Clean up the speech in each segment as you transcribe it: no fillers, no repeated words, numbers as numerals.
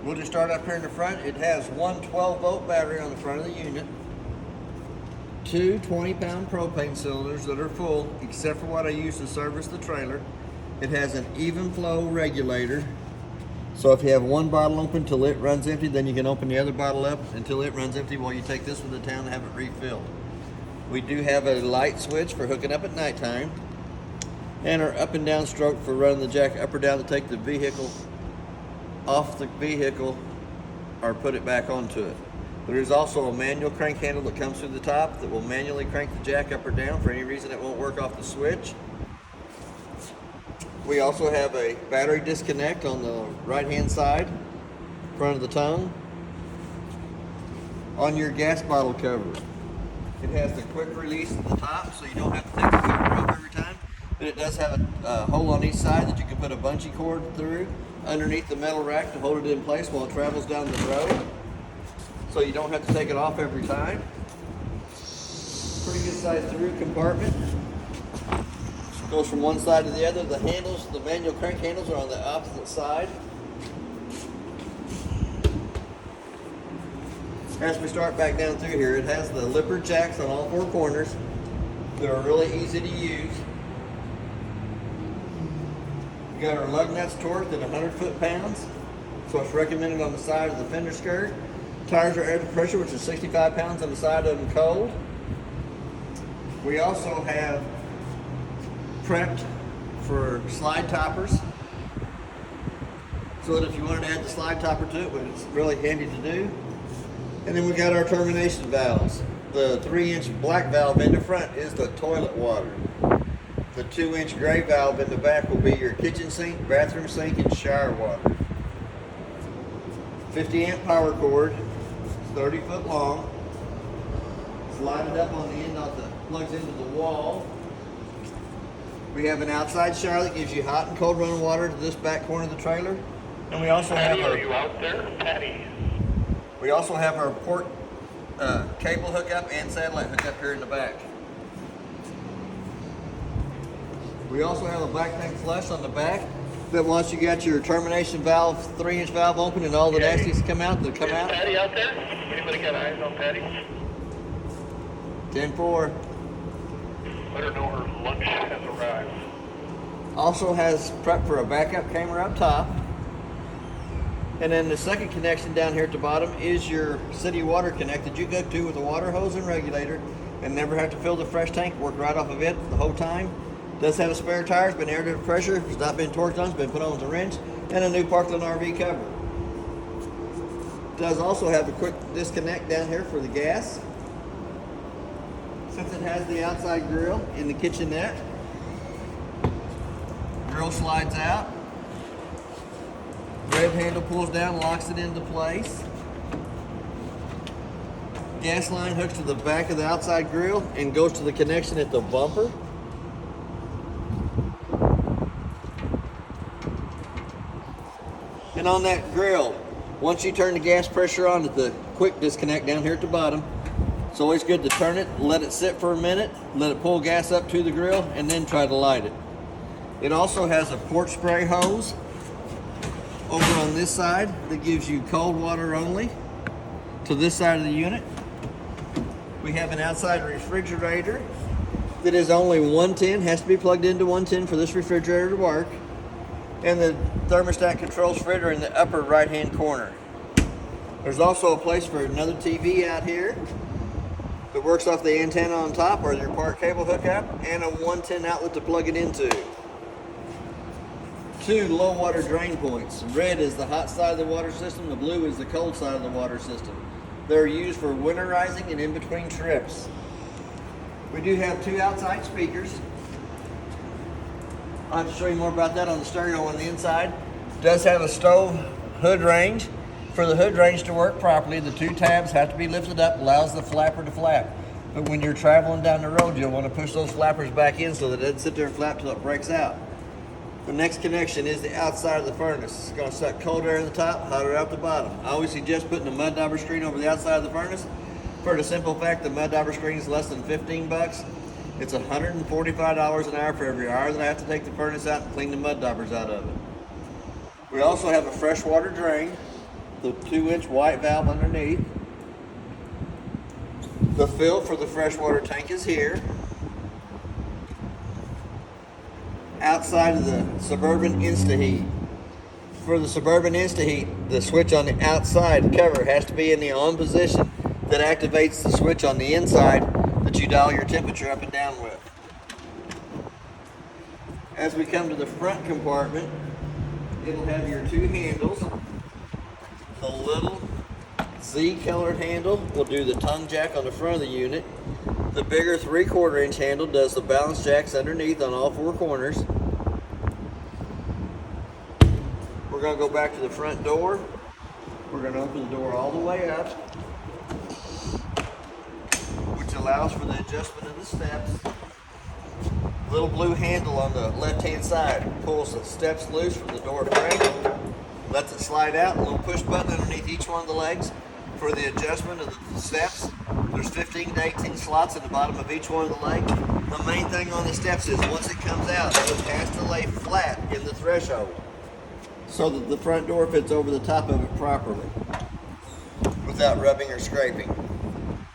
We'll just start up here in the front. It has one 12-volt battery on the front of the unit, two 20-pound propane cylinders that are full, except for what I use to service the trailer. It has an even flow regulator, so if you have one bottle open till it runs empty, then you can open the other bottle up until it runs empty while you take this one to town and have it refilled. We do have a light switch for hooking up at nighttime, and our up and down stroke for running the jack up or down to take the vehicle off the vehicle or put it back onto it. There is also a manual crank handle that comes through the top that will manually crank the jack up or down. For any reason it won't work off the switch. We also have a battery disconnect on the right hand side, front of the tongue. On your gas bottle cover, it has the quick release at the top, so you don't have to take the cover off every time. But it does have a hole on each side that you can put a bungee cord through underneath the metal rack to hold it in place while it travels down the road, so you don't have to take it off every time. Pretty good sized through compartment. Goes from one side to the other. The handles, the manual crank handles, are on the opposite side. As we start back down through here, it has the lipper jacks on all four corners. They're really easy to use. We got our lug nuts torqued at 100 foot-pounds, so it's recommended on the side of the fender skirt. Tires are air to pressure, which is 65 pounds on the side of them cold. We also have prepped for slide toppers, so that if you wanted to add the slide topper to it, it's really handy to do. And then we got our termination valves. The 3-inch black valve in the front is the toilet water. The 2-inch gray valve in the back will be your kitchen sink, bathroom sink, and shower water. 50 amp power cord, 30 foot long. Slide it up on the end that plugs into the wall. We have an outside shower that gives you hot and cold running water to this back corner of the trailer. And we also have our, are you out there, Patty? We also have our port cable hookup and satellite hookup here in the back. We also have a black tank flush on the back that once you got your termination valve, 3-inch valve open and all the nasties come out, they'll come out. Is Patty out there? Anybody got eyes on Patty? 10-4. Let her know her lunch has arrived. Also has prep for a backup camera up top. And then the second connection down here at the bottom is your city water connect that you go to with a water hose and regulator and never have to fill the fresh tank, work right off of it the whole time. Does have a spare tire, it's been air to pressure, it's not been torqued on, it's been put on with a wrench, and a new Parkland RV cover. Does also have a quick disconnect down here for the gas. Since it has the outside grill in the kitchenette, grill slides out. Grab handle pulls down, locks it into place. Gas line hooks to the back of the outside grill and goes to the connection at the bumper. And on that grill, once you turn the gas pressure on at the quick disconnect down here at the bottom, it's always good to turn it, let it sit for a minute, let it pull gas up to the grill, and then try to light it. It also has a port spray hose over on this side that gives you cold water only to this side of the unit. We have an outside refrigerator that is only 110, has to be plugged into 110 for this refrigerator to work. And the thermostat controls for it are in the upper right hand corner. There's also a place for another TV out here that works off the antenna on top or your part cable hookup, and a 110 outlet to plug it into. 2 low water drain points. Red is the hot side of the water system, the blue is the cold side of the water system. They're used for winterizing and in between trips. We do have 2 outside speakers. I'll have to show you more about that on the stereo on the inside. It does have a stove hood range. For the hood range to work properly, the 2 tabs have to be lifted up, allows the flapper to flap. But when you're traveling down the road, you'll want to push those flappers back in so that it doesn't sit there and flap till it breaks out. The next connection is the outside of the furnace. It's going to suck cold air in the top, hot air out the bottom. I always suggest putting a mud dauber screen over the outside of the furnace for the simple fact the mud dauber screen is less than 15 bucks. It's $145 an hour for every hour that I have to take the furnace out and clean the mud daubers out of it. We also have a freshwater drain the 2-inch white valve underneath. The fill for the freshwater tank is here. Outside of the Suburban InstaHeat. For the Suburban InstaHeat, the switch on the outside cover has to be in the on position that activates the switch on the inside that you dial your temperature up and down with. As we come to the front compartment, it'll have your 2 handles. The little Z-colored handle will do the tongue jack on the front of the unit. The bigger 3/4 inch handle does the balance jacks underneath on all 4 corners. We're going to go back to the front door. We're going to open the door all the way up, which allows for the adjustment of the steps. Little blue handle on the left-hand side pulls the steps loose from the door frame, lets it slide out. A little push button underneath each one of the legs for the adjustment of the steps. There's 15 to 18 slots at the bottom of each one of the legs. The main thing on the steps is once it comes out, it has to lay flat in the threshold so that the front door fits over the top of it properly without rubbing or scraping.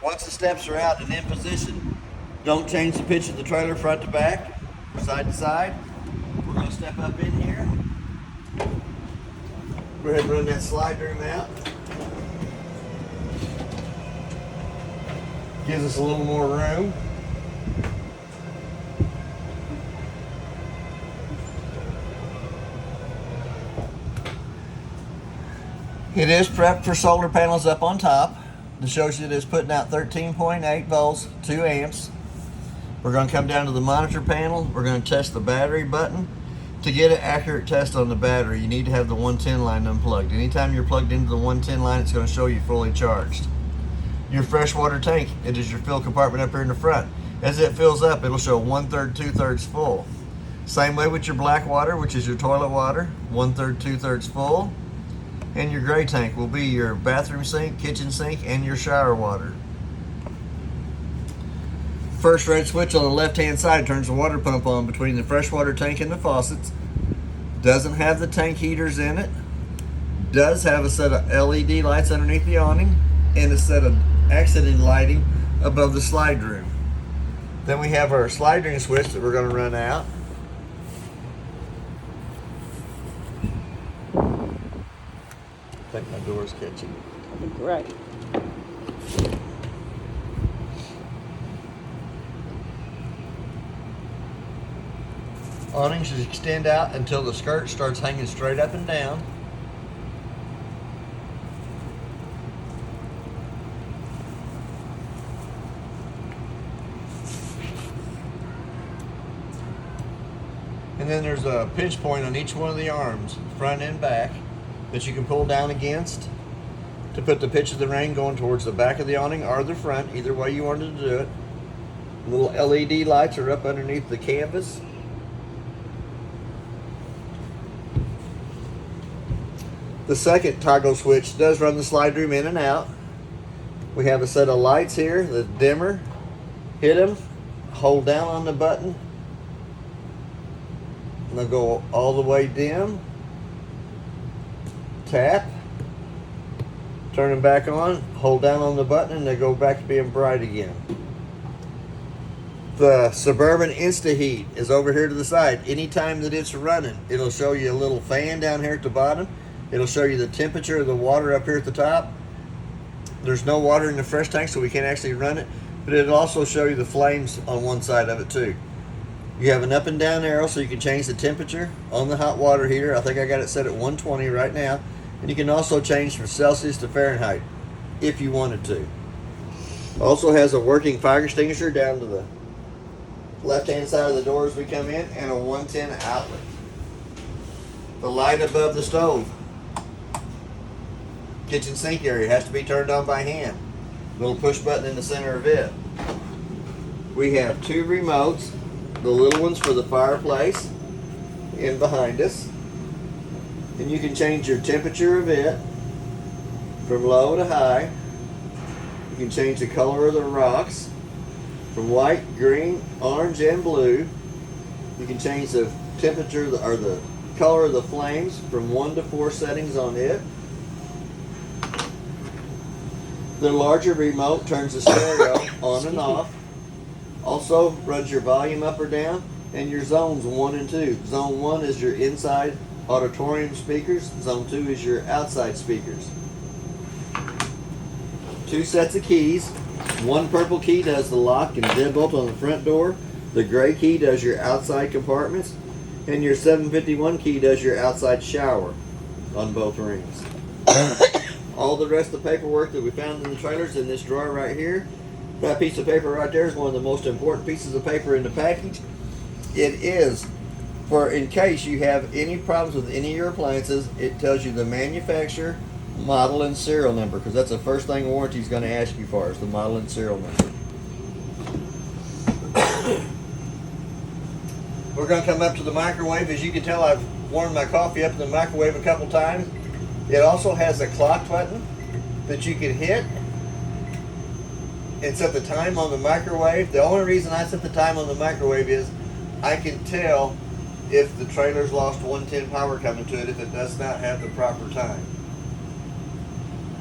Once the steps are out and in position, don't change the pitch of the trailer front to back, side to side. We're going to step up in here. Go ahead and run that slide room out. Gives us a little more room. It is prepped for solar panels up on top. It shows you that it's putting out 13.8 volts, 2 amps. We're going to come down to the monitor panel. We're going to test the battery button. To get an accurate test on the battery, you need to have the 110 line unplugged. Anytime you're plugged into the 110 line, it's going to show you fully charged. Your freshwater tank, it is your fill compartment up here in the front. As it fills up, it'll show 1/3, 2/3 full. Same way with your black water, which is your toilet water, 1/3, 2/3 full. And your gray tank will be your bathroom sink, kitchen sink, and your shower water. First red switch on the left-hand side turns the water pump on between the freshwater tank and the faucets. Doesn't have the tank heaters in it. Does have a set of LED lights underneath the awning and a set of accenting lighting above the slide room. Then we have our slide room switch that we're going to run out. I think my door's catching. Right. Awning should extend out until the skirt starts hanging straight up and down. And then there's a pinch point on each one of the arms, front and back, that you can pull down against to put the pitch of the rain going towards the back of the awning or the front, either way you wanted to do it. Little LED lights are up underneath the canvas. The second toggle switch does run the slide room in and out. We have a set of lights here, the dimmer. Hit them, hold down on the button, and they'll go all the way dim. Tap, turn them back on, hold down on the button, and they go back to being bright again. The Suburban InstaHeat is over here to the side. Anytime that it's running, it'll show you a little fan down here at the bottom. It'll show you the temperature of the water up here at the top. There's no water in the fresh tank, so we can't actually run it, but it'll also show you the flames on one side of it too. You have an up and down arrow so you can change the temperature on the hot water heater. I think I got it set at 120 right now. And you can also change from Celsius to Fahrenheit if you wanted to. Also has a working fire extinguisher down to the left-hand side of the door as we come in, and a 110 outlet. The light above the stove. Kitchen sink area has to be turned on by hand. Little push button in the center of it. We have 2 remotes. The little one's for the fireplace in behind us. And you can change your temperature of it from low to high. You can change the color of the rocks from white, green, orange, and blue. You can change the temperature or the color of the flames from 1 to 4 settings on it. The larger remote turns the stereo on and off. Also runs your volume up or down and your zones 1 and 2. Zone 1 is your inside auditorium speakers. Zone 2 is your outside speakers. 2 sets of keys. One purple key does the lock and deadbolt on the front door. The gray key does your outside compartments. And your 751 key does your outside shower on both rings. All the rest of the paperwork that we found in the trailers in this drawer right here. That piece of paper right there is one of the most important pieces of paper in the package. It is for in case you have any problems with any of your appliances, it tells you the manufacturer, model, and serial number, because that's the first thing warranty is going to ask you for is the model and serial number. We're going to come up to the microwave. As you can tell, I've warmed my coffee up in the microwave a couple times. It also has a clock button that you can hit and set the time on the microwave. The only reason I set the time on the microwave is I can tell if the trailer's lost 110 power coming to it if it does not have the proper time.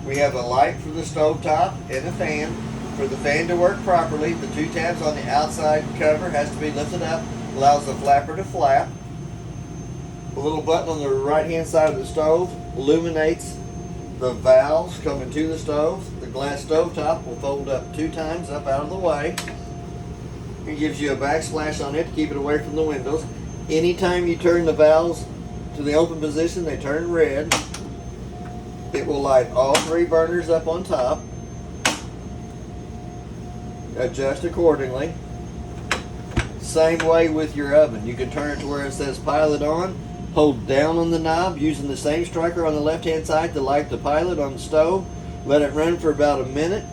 We have a light for the stovetop and a fan. For the fan to work properly, the 2 tabs on the outside cover has to be lifted up, allows the flapper to flap. The little button on the right hand side of the stove illuminates the valves coming to the stove. The glass stovetop will fold up 2 times up out of the way. It gives you a backsplash on it to keep it away from the windows. Anytime you turn the valves to the open position, they turn red. It will light all 3 burners up on top. Adjust accordingly. Same way with your oven. You can turn it to where it says pilot on. Hold down on the knob using the same striker on the left hand side to light the pilot on the stove. Let it run for about a minute.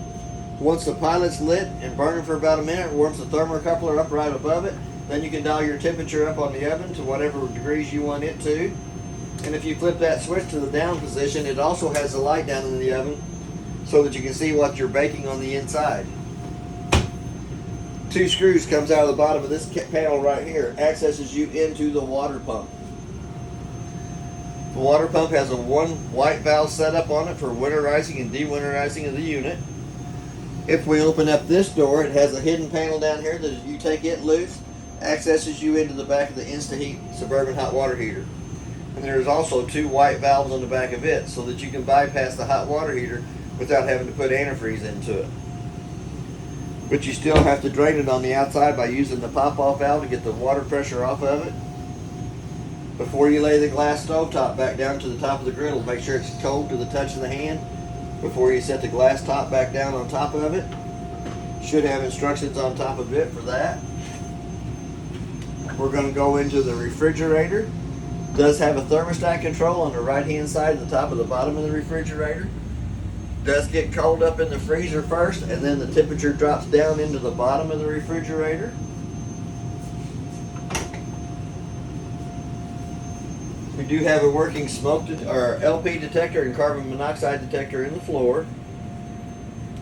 Once the pilot's lit and burning for about a minute, it warms the thermocoupler up right above it. Then you can dial your temperature up on the oven to whatever degrees you want it to. And if you flip that switch to the down position, it also has a light down in the oven so that you can see what you're baking on the inside. 2 screws comes out of the bottom of this panel right here. Accesses you into the water pump. The water pump has a 1 white valve set up on it for winterizing and dewinterizing of the unit. If we open up this door, it has a hidden panel down here that if you take it loose, accesses you into the back of the InstaHeat Suburban hot water heater. And there's also 2 white valves on the back of it so that you can bypass the hot water heater without having to put antifreeze into it. But you still have to drain it on the outside by using the pop-off valve to get the water pressure off of it. Before you lay the glass stovetop back down to the top of the griddle, make sure it's cold to the touch of the hand. Before you set the glass top back down on top of it. Should have instructions on top of it for that. We're going to go into the refrigerator. Does have a thermostat control on the right hand side at the top of the bottom of the refrigerator. Does get cold up in the freezer first, and then the temperature drops down into the bottom of the refrigerator. We do have a working LP detector and carbon monoxide detector in the floor.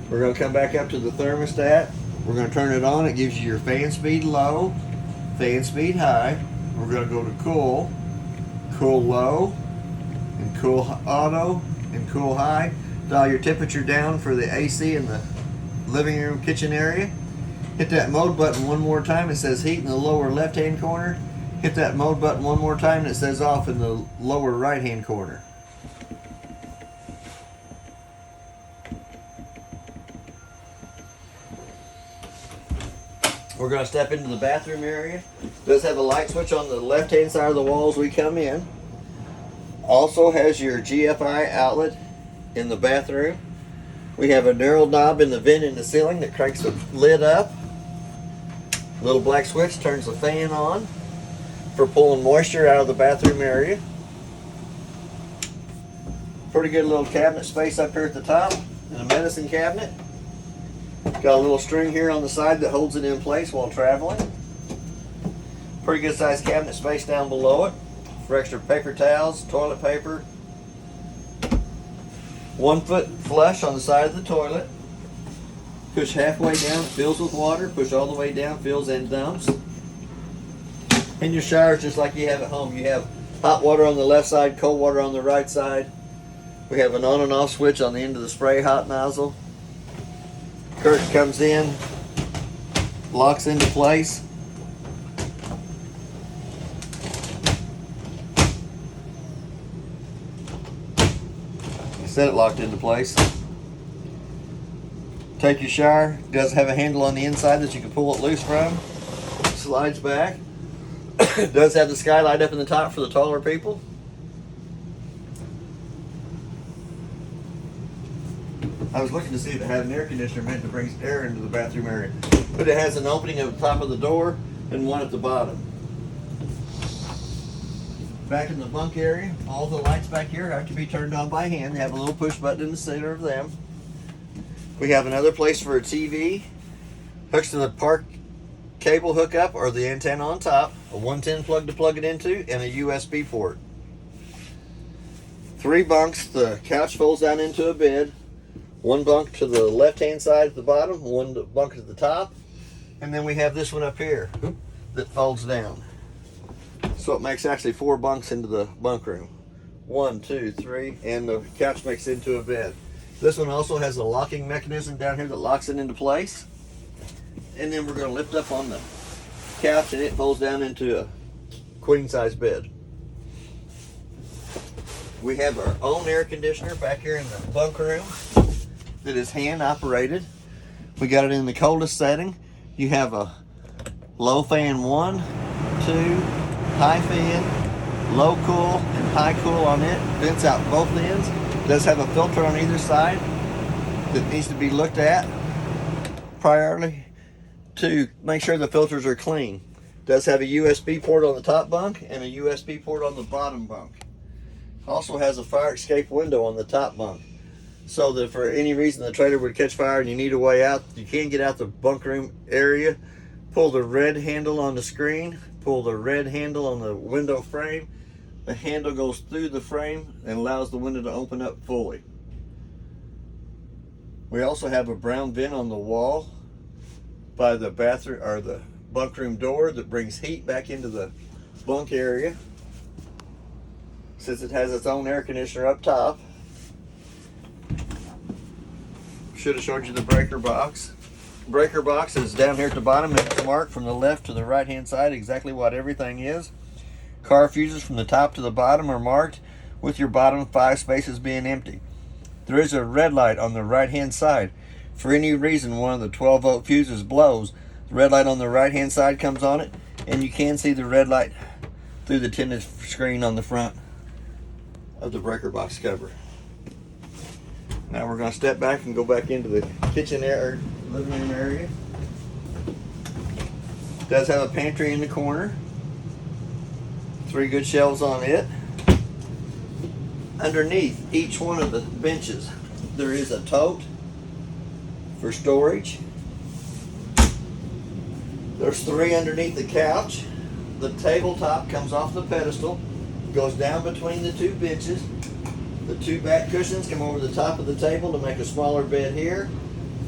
We're going to come back up to the thermostat. We're going to turn it on. It gives you your fan speed low, fan speed high. We're going to go to cool, cool low, and cool auto, and cool high. Dial your temperature down for the AC in the living room kitchen area. Hit that mode button one more time. It says heat in the lower left hand corner. Hit that mode button one more time and it says off in the lower right hand corner. We're going to step into the bathroom area. It does have a light switch on the left hand side of the wall as we come in. Also has your GFI outlet in the bathroom. We have a knurled knob in the vent in the ceiling that cranks the lid up. Little black switch turns the fan on for pulling moisture out of the bathroom area. Pretty good little cabinet space up here at the top and a medicine cabinet. Got a little string here on the side that holds it in place while traveling. Pretty good sized cabinet space down below it for extra paper towels, toilet paper. 1 foot flush on the side of the toilet. Push halfway down, it fills with water. Push all the way down, fills and dumps. And your shower's just like you have at home. You have hot water on the left side, cold water on the right side. We have an on and off switch on the end of the spray hot nozzle. Curtain comes in, locks into place. Set it locked into place. Take your shower. Does have a handle on the inside that you can pull it loose from. Slides back. Does have the skylight up in the top for the taller people. I was looking to see if it had an air conditioner meant to bring air into the bathroom area, but it has an opening at the top of the door and one at the bottom. Back in the bunk area, all the lights back here have to be turned on by hand. They have a little push button in the center of them. We have another place for a TV. Hooks to the park cable hookup or the antenna on top. A 110 plug to plug it into and a USB port. 3 bunks. The couch folds down into a bed. 1 bunk to the left-hand side at the bottom. 1 bunk at the top. And then we have this one up here that folds down. So it makes actually 4 bunks into the bunk room. 1, 2, 3, and the couch makes it into a bed. This one also has a locking mechanism down here that locks it into place. And then we're going to lift up on the couch and it folds down into a queen size bed. We have our own air conditioner back here in the bunk room that is hand operated. We got it in the coldest setting. You have a low fan 1, 2, high fan, low cool, and high cool on it. Vents out both ends. Does have a filter on either side that needs to be looked at priorly to make sure the filters are clean. Does have a USB port on the top bunk and a USB port on the bottom bunk. Also has a fire escape window on the top bunk, so that if for any reason the trailer would catch fire and you need a way out, you can get out the bunk room area. Pull the red handle on the screen, pull the red handle on the window frame. The handle goes through the frame and allows the window to open up fully. We also have a brown vent on the wall by the bathroom or the bunk room door that brings heat back into the bunk area. Since it has its own air conditioner up top. Should have showed you the breaker box. Breaker box is down here at the bottom. It's marked from the left to the right hand side exactly what everything is. Car fuses from the top to the bottom are marked with your bottom 5 spaces being empty. There is a red light on the right hand side. For any reason one of the 12-volt fuses blows, the red light on the right hand side comes on it, and you can see the red light through the tinted screen on the front of the breaker box cover. Now we're going to step back and go back into the kitchen area, living room area. It does have a pantry in the corner. 3 good shelves on it. Underneath each one of the benches, there is a tote for storage. There's 3 underneath the couch. The tabletop comes off the pedestal, goes down between the 2 benches. The 2 back cushions come over the top of the table to make a smaller bed here.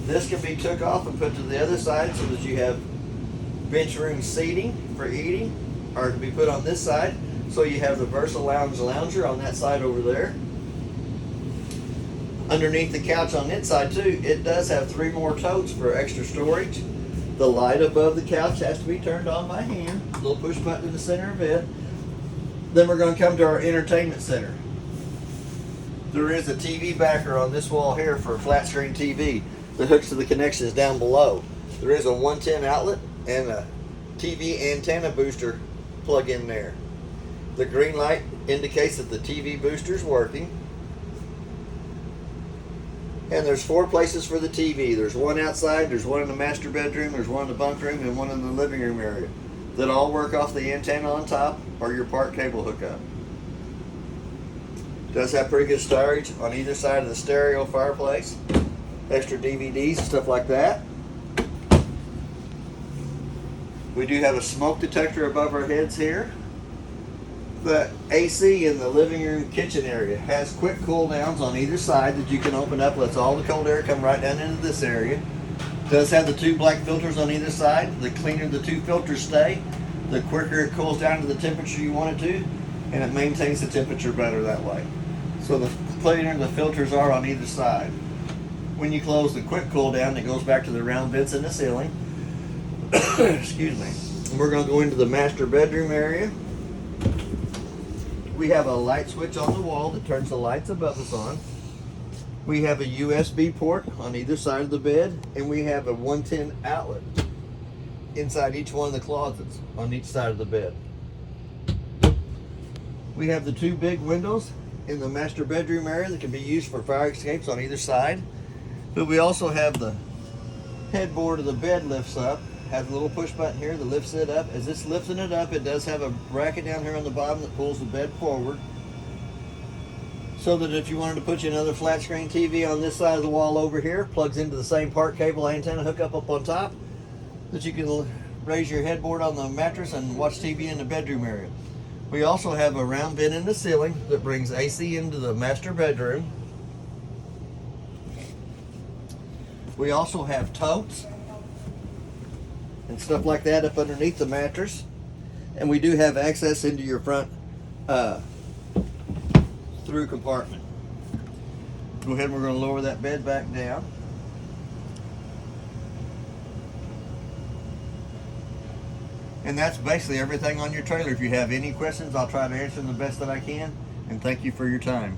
This can be took off and put to the other side so that you have bench room seating for eating, or it can be put on this side so you have the Versa Lounge lounger on that side over there. Underneath the couch on its side too, it does have 3 more totes for extra storage. The light above the couch has to be turned on by hand. A little push button in the center of it. Then we're going to come to our entertainment center. There is a TV backer on this wall here for a flat screen TV. The hooks to the connections down below. There is a 110 outlet and a TV antenna booster plug in there. The green light indicates that the TV booster is working. And there's 4 places for the TV. There's 1 outside, there's 1 in the master bedroom, there's 1 in the bunk room, and 1 in the living room area. That all work off the antenna on top or your park cable hookup. Does have pretty good storage on either side of the stereo fireplace. Extra DVDs and stuff like that. We do have a smoke detector above our heads here. The AC in the living room kitchen area has quick cool downs on either side that you can open up, lets all the cold air come right down into this area. Does have the 2 black filters on either side. The cleaner the 2 filters stay, the quicker it cools down to the temperature you want it to, and it maintains the temperature better that way. So the cleaner the filters are on either side. When you close the quick cool down, it goes back to the round vents in the ceiling. Excuse me. And we're going to go into the master bedroom area. We have a light switch on the wall that turns the lights above us on. We have a USB port on either side of the bed, and we have a 110 outlet inside each one of the closets on each side of the bed. We have the two big windows in the master bedroom area that can be used for fire escapes on either side. But we also have the headboard of the bed lifts up, has a little push button here that lifts it up. As it's lifting it up, it does have a bracket down here on the bottom that pulls the bed forward, so that if you wanted to put you another flat screen TV on this side of the wall over here, plugs into the same part cable antenna hookup up on top, that you can raise your headboard on the mattress and watch TV in the bedroom area. We also have a round vent in the ceiling that brings AC into the master bedroom. We also have totes and stuff like that up underneath the mattress. And we do have access into your front through compartment. Go ahead and we're going to lower that bed back down. And that's basically everything on your trailer. If you have any questions, I'll try to answer them the best that I can. And thank you for your time.